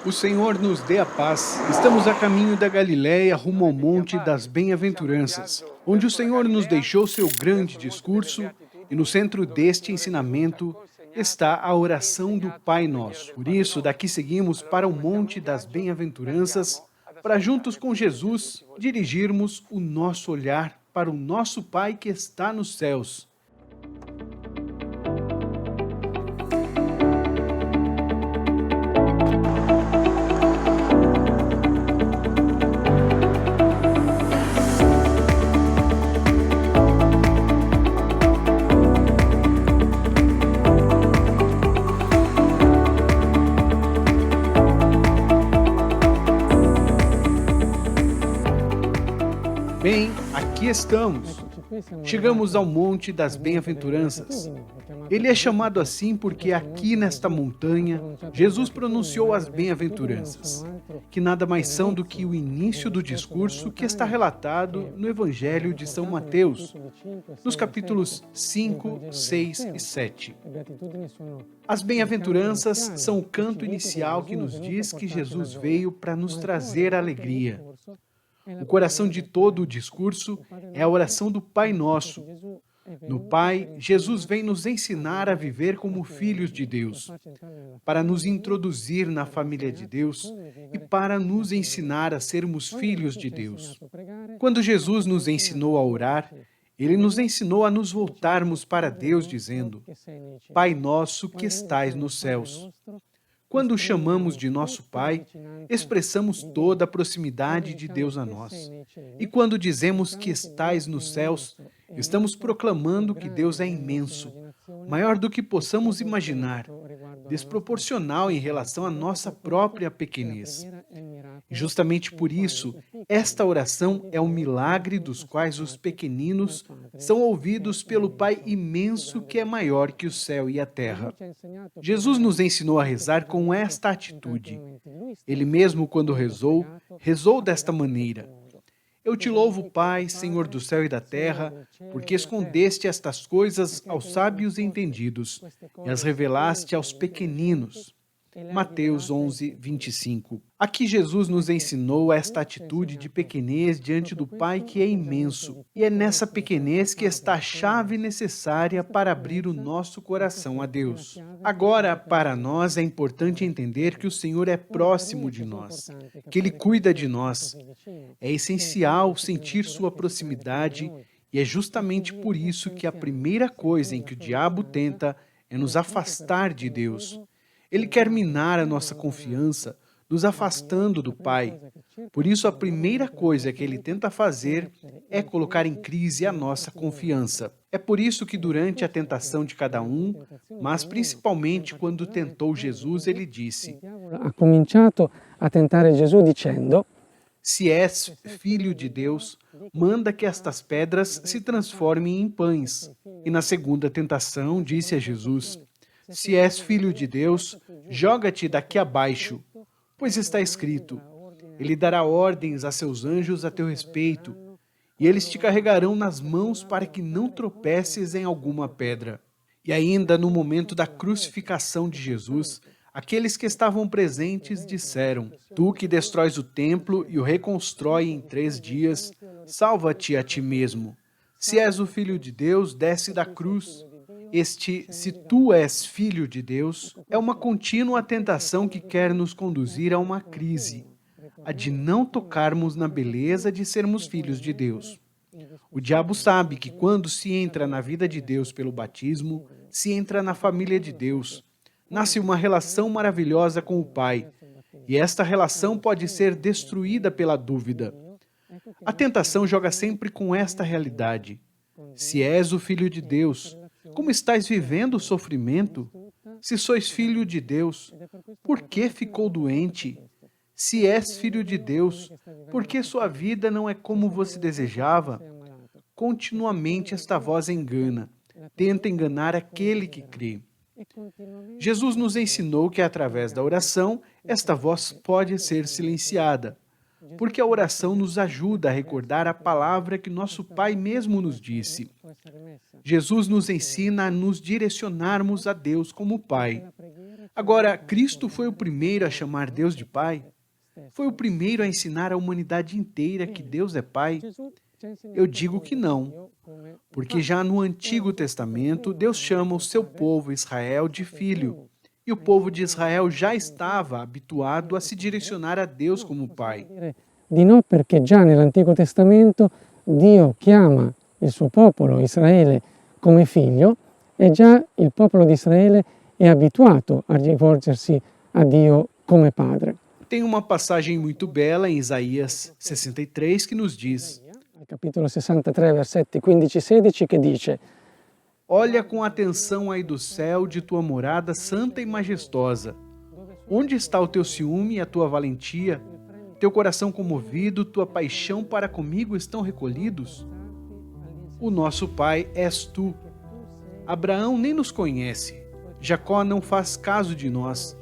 O Senhor nos dê a paz. Estamos a caminho da Galiléia, rumo ao Monte das Bem-aventuranças, onde o Senhor nos deixou seu grande discurso e no centro deste ensinamento está a oração do Pai Nosso. Por isso, daqui seguimos para o Monte das Bem-aventuranças, para juntos com Jesus dirigirmos o nosso olhar para o nosso Pai que está nos céus. Bem, aqui estamos. Chegamos ao Monte das Bem-aventuranças. Ele é chamado assim porque aqui nesta montanha, Jesus pronunciou as bem-aventuranças, que nada mais são do que o início do discurso que está relatado no Evangelho de São Mateus, nos capítulos 5, 6 e 7. As bem-aventuranças são o canto inicial que nos diz que Jesus veio para nos trazer alegria. O coração de todo o discurso é a oração do Pai Nosso. No Pai, Jesus vem nos ensinar a viver como filhos de Deus, para nos introduzir na família de Deus e para nos ensinar a sermos filhos de Deus. Quando Jesus nos ensinou a orar, ele nos ensinou a nos voltarmos para Deus dizendo: Pai nosso que estais nos céus. Quando o chamamos de nosso Pai, expressamos toda a proximidade de Deus a nós. E quando dizemos que estais nos céus, estamos proclamando que Deus é imenso, maior do que possamos imaginar, desproporcional em relação à nossa própria pequenez. Justamente por isso, esta oração é um milagre dos quais os pequeninos são ouvidos pelo Pai imenso que é maior que o céu e a terra. Jesus nos ensinou a rezar com esta atitude. Ele mesmo, quando rezou, rezou desta maneira: Eu te louvo, Pai, Senhor do céu e da terra, porque escondeste estas coisas aos sábios e entendidos e as revelaste aos pequeninos. Mateus 11, 25. Aqui Jesus nos ensinou esta atitude de pequenez diante do Pai que é imenso, e é nessa pequenez que está a chave necessária para abrir o nosso coração a Deus. Agora, para nós é importante entender que o Senhor é próximo de nós, que Ele cuida de nós. É essencial sentir sua proximidade e é justamente por isso que a primeira coisa em que o diabo tenta é nos afastar de Deus. Ele quer minar a nossa confiança, nos afastando do Pai. Por isso, a primeira coisa que ele tenta fazer é colocar em crise a nossa confiança. É por isso que durante a tentação de cada um, mas principalmente quando tentou Jesus, ele disse: Ha cominciato a tentare Gesù dicendo: Se és filho de Deus, manda que estas pedras se transformem em pães. E na segunda tentação, disse a Jesus: Se és filho de Deus, joga-te daqui abaixo, pois está escrito: Ele dará ordens a seus anjos a teu respeito, e eles te carregarão nas mãos para que não tropeces em alguma pedra. E ainda no momento da crucificação de Jesus, aqueles que estavam presentes disseram: Tu que destróis o templo e o reconstrói em 3 dias, salva-te a ti mesmo. Se és o Filho de Deus, desce da cruz. Se tu és filho de Deus, é uma contínua tentação que quer nos conduzir a uma crise, a de não tocarmos na beleza de sermos filhos de Deus. O diabo sabe que quando se entra na vida de Deus pelo batismo, se entra na família de Deus, nasce uma relação maravilhosa com o Pai, e esta relação pode ser destruída pela dúvida. A tentação joga sempre com esta realidade. Se és o Filho de Deus, como estáis vivendo o sofrimento? Se sois filho de Deus, por que ficou doente? Se és filho de Deus, por que sua vida não é como você desejava? Continuamente esta voz engana, tenta enganar aquele que crê. Jesus nos ensinou que através da oração, esta voz pode ser silenciada, porque a oração nos ajuda a recordar a palavra que nosso Pai mesmo nos disse. Jesus nos ensina a nos direcionarmos a Deus como Pai. Agora, Cristo foi o primeiro a chamar Deus de Pai? Foi o primeiro a ensinar à humanidade inteira que Deus é Pai? Eu digo que não, porque já no Antigo Testamento, Deus chama o seu povo Israel de filho, e o povo de Israel já estava habituado a se direcionar a Deus como Pai. Di no, perché già nell'Antico Testamento Dio chiama il suo popolo, Israele, come figlio, e già il popolo di Israele è abituato a rivolgersi a Dio come padre. Tem uma passagem muito bela em Isaías 63 que nos diz: Capitolo 63, versetti 15 e 16, che dice: Olha com atenção aí do céu de tua morada santa e majestosa. Onde está o teu ciúme e a tua valentia? Teu coração comovido, tua paixão para comigo estão recolhidos? O nosso pai és tu. Abraão nem nos conhece. Jacó não faz caso de nós.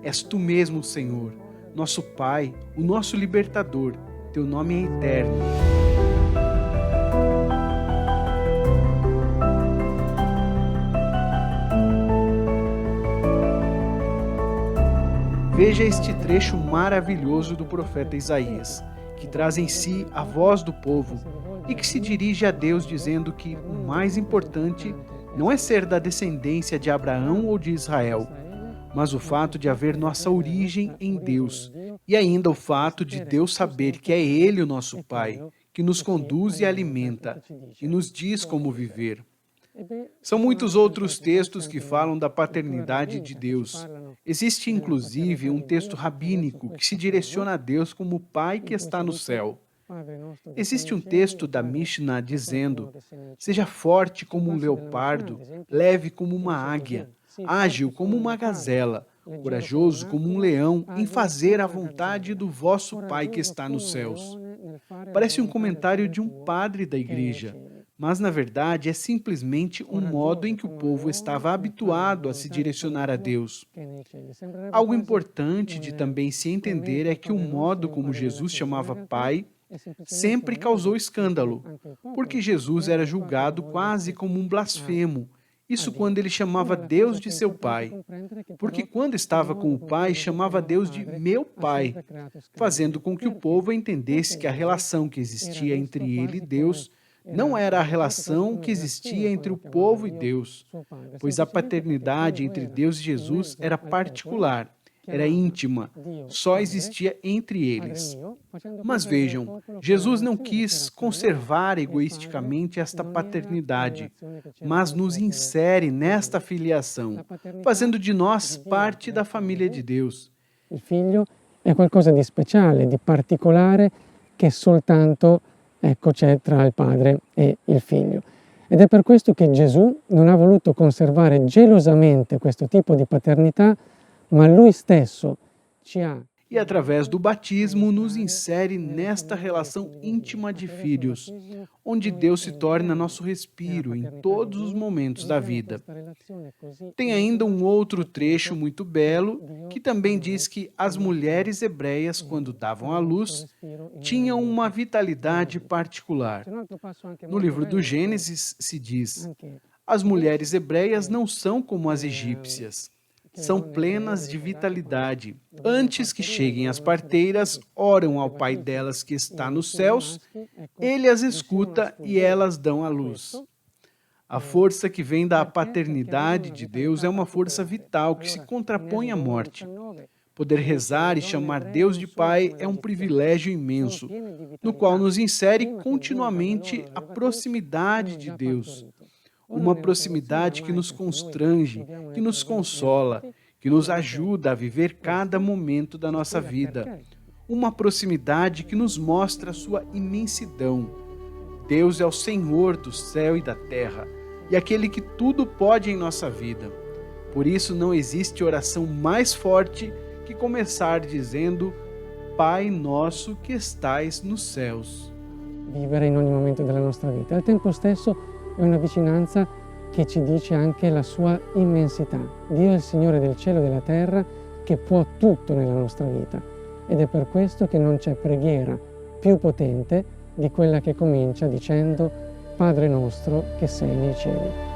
És tu mesmo, Senhor, nosso Pai, o nosso libertador. Teu nome é eterno. Veja este trecho maravilhoso do profeta Isaías, que traz em si a voz do povo e que se dirige a Deus dizendo que o mais importante não é ser da descendência de Abraão ou de Israel, mas o fato de haver nossa origem em Deus, e ainda o fato de Deus saber que é Ele o nosso Pai, que nos conduz e alimenta, e nos diz como viver. São muitos outros textos que falam da paternidade de Deus. Existe inclusive um texto rabínico que se direciona a Deus como Pai que está no céu. Existe um texto da Mishnah dizendo: seja forte como um leopardo, leve como uma águia, ágil como uma gazela, corajoso como um leão em fazer a vontade do vosso Pai que está nos céus. Parece um comentário de um padre da igreja, mas na verdade é simplesmente um modo em que o povo estava habituado a se direcionar a Deus. Algo importante de também se entender é que o modo como Jesus chamava Pai sempre causou escândalo, porque Jesus era julgado quase como um blasfemo. Isso quando ele chamava Deus de seu Pai, porque quando estava com o Pai, chamava Deus de meu Pai, fazendo com que o povo entendesse que a relação que existia entre ele e Deus não era a relação que existia entre o povo e Deus, pois a paternidade entre Deus e Jesus era particular, era íntima, só existia entre eles. Mas vejam, Jesus não quis conservar egoisticamente esta paternidade, mas nos insere nesta filiação, fazendo de nós parte da família de Deus. Il figlio è qualcosa di speciale, di particolare, che soltanto c'è tra il padre e il figlio. Ed è per questo che Gesù non ha voluto conservare gelosamente questo tipo di paternità, ma lui stesso ci ha. E através do batismo nos insere nesta relação íntima de filhos, onde Deus se torna nosso respiro em todos os momentos da vida. Tem ainda um outro trecho muito belo que também diz que as mulheres hebreias, quando davam à luz, tinham uma vitalidade particular. No livro do Gênesis se diz: as mulheres hebreias não são como as egípcias. São plenas de vitalidade. Antes que cheguem as parteiras, oram ao Pai delas que está nos céus, ele as escuta e elas dão à luz. A força que vem da paternidade de Deus é uma força vital que se contrapõe à morte. Poder rezar e chamar Deus de Pai é um privilégio imenso, no qual nos insere continuamente a proximidade de Deus. Uma proximidade que nos constrange, que nos consola, que nos ajuda a viver cada momento da nossa vida. Uma proximidade que nos mostra a sua imensidão. Deus é o Senhor do céu e da terra, e aquele que tudo pode em nossa vida. Por isso não existe oração mais forte que começar dizendo: Pai nosso que estais nos céus. Vivere in ogni momento della nostra vita. Al tempo stesso è una vicinanza che ci dice anche la sua immensità. Dio è il Signore del cielo e della terra che può tutto nella nostra vita. Ed è per questo che non c'è preghiera più potente di quella che comincia dicendo Padre nostro che sei nei cieli.